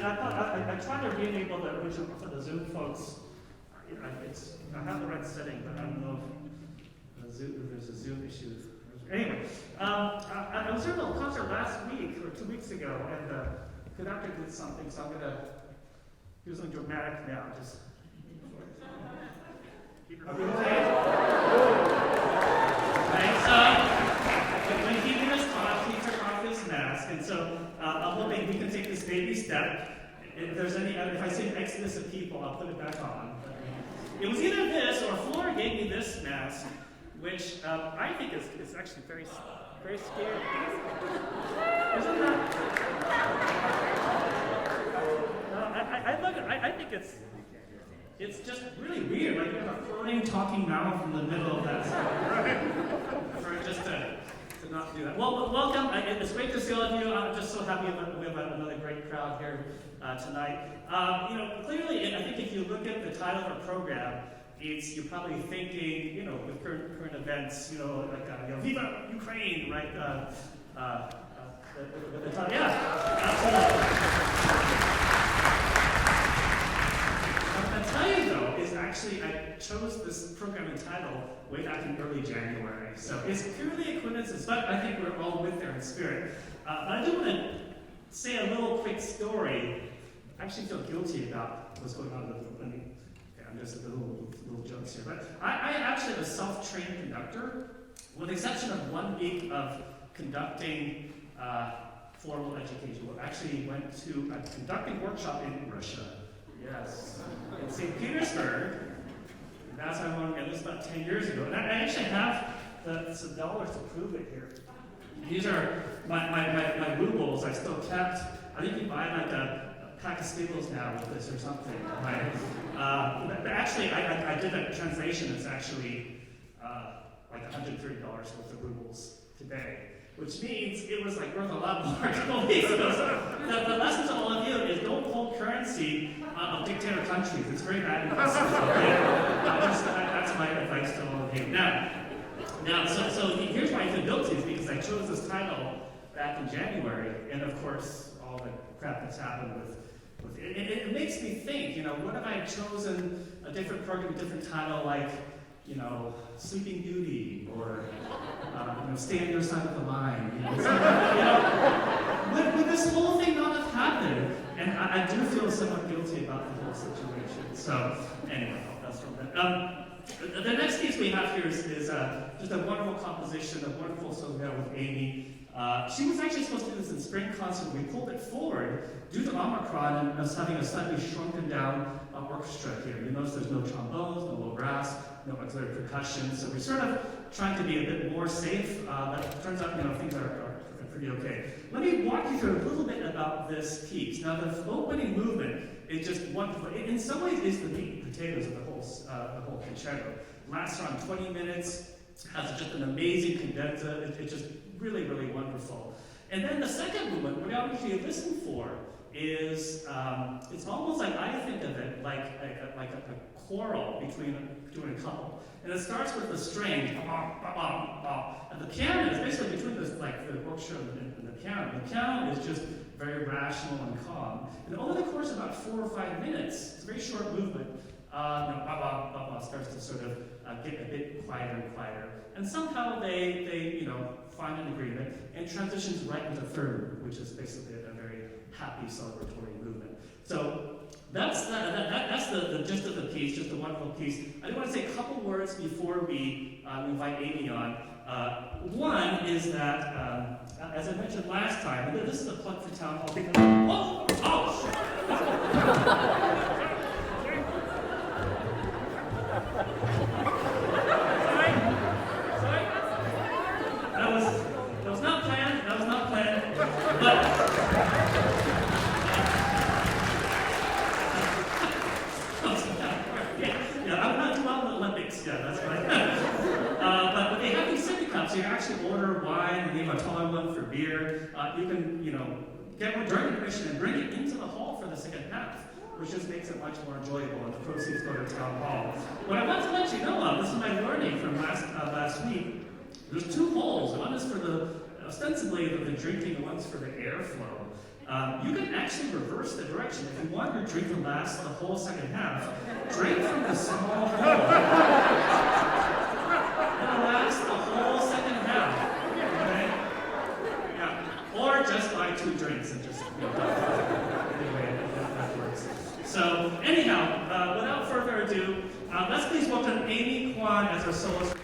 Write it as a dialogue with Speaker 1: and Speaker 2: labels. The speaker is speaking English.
Speaker 1: I tried to re-enable the original for the Zoom folks. I have the right setting, but I don't know if there's a Zoom issue. Anyway, I was at a concert last week, or 2 weeks ago, and the conductor did something, so I'm going to do something dramatic now. Just keep it okay? When he did his talk, he took off his mask, and so I'm hoping we can take this baby step. If I see an exodus of people, I'll put it back on. It was either this or Flora gave me this mask, which I think is actually very, very scary. Isn't that? I think it's just really weird. Like you have a floating, talking mouth in the middle of that stuff. For just to not do that. Well, welcome. It's great to see all of you. I'm just so happy we have another great crowd here tonight. Clearly, I think if you look at the title of our program, you're probably thinking, with current events, like Viva Ukraine, right? The title, yeah, absolutely. What I'll tell you though is actually I chose this programming title way back in early January, so it's purely a coincidence, but I think we're all with there in spirit. But I do want to say a little quick story. I actually feel guilty about what's going on with me. I'm just a little jokes here, but I actually am a self-trained conductor, with the exception of 1 week of conducting formal education. I actually went to a conducting workshop in Russia. Yes, in St. Petersburg. That's how I went. This was about 10 years ago, and I actually have some dollars to prove it here. These are my rubles. I still kept. I think you buy like a pack of Skittles now with this or something. But actually, I did a translation. It's actually like $130 worth of rubles today, which means it was like worth a lot more a couple weeks ago. So the lesson to all of you is don't hold currency of dictator countries. It's very bad investment. That's my advice to all of you. Now, so here's why I feel guilty is because I chose this title back in January, and of course, all the crap that's happened with it makes me think, what if I had chosen a different program, a different title, like, Sleeping Beauty, or, Stay on Your Side of the Line, would this whole thing not have happened? And I do feel somewhat guilty about the whole situation. So, anyway, that's from that. The next piece we have here is just a wonderful composition, a wonderful song with Amy. She was actually supposed to do this in spring concert. We pulled it forward due to Omicron and us having a slightly shrunken down orchestra here. You notice there's no trombones, no low brass, no auxiliary percussion. So we're sort of trying to be a bit more safe, but it turns out things are pretty okay. Let me walk you through a little bit about this piece. Now the opening movement is just wonderful. In some ways, it's the meat and potatoes of the whole concerto. Lasts around 20 minutes. Has just an amazing cadenza. It's just really, really wonderful. And then the second movement, what I want you to listen for is, it's almost like I think of it like a choral between a couple. And it starts with the string, and the piano is basically between the orchestra and the piano. The piano is just very rational and calm. And over the course of about 4 or 5 minutes, it's a very short movement, starts to sort of get a bit quieter and quieter. And somehow they find an agreement and transitions right into third, which is basically a very happy celebratory movement. So that's the gist of the piece, just a wonderful piece. I do want to say a couple words before we invite Amy on. One is that, as I mentioned last time, this is a plug for Town Hall because That was not planned. But I'm not too well in the Olympics. Yeah, that's right. But they have these sippy cups. So you actually order wine, and they have a taller one for beer. You can, get one during intermission and bring it into the hall for the second half, which just makes it much more enjoyable, and the proceeds go to Town Hall. What I want to let you know of, this is my learning from last week. There's 2 holes. One is for ostensibly the drinking, and one's for the airflow. You can actually reverse the direction. If you want your drink to last the whole second half, drink from the small hole. It'll last the whole second half. Okay? Yeah. Or just buy 2 drinks and just, anyway, that works. So, anyhow, without further ado, let's please welcome Amy Kwan as our soloist.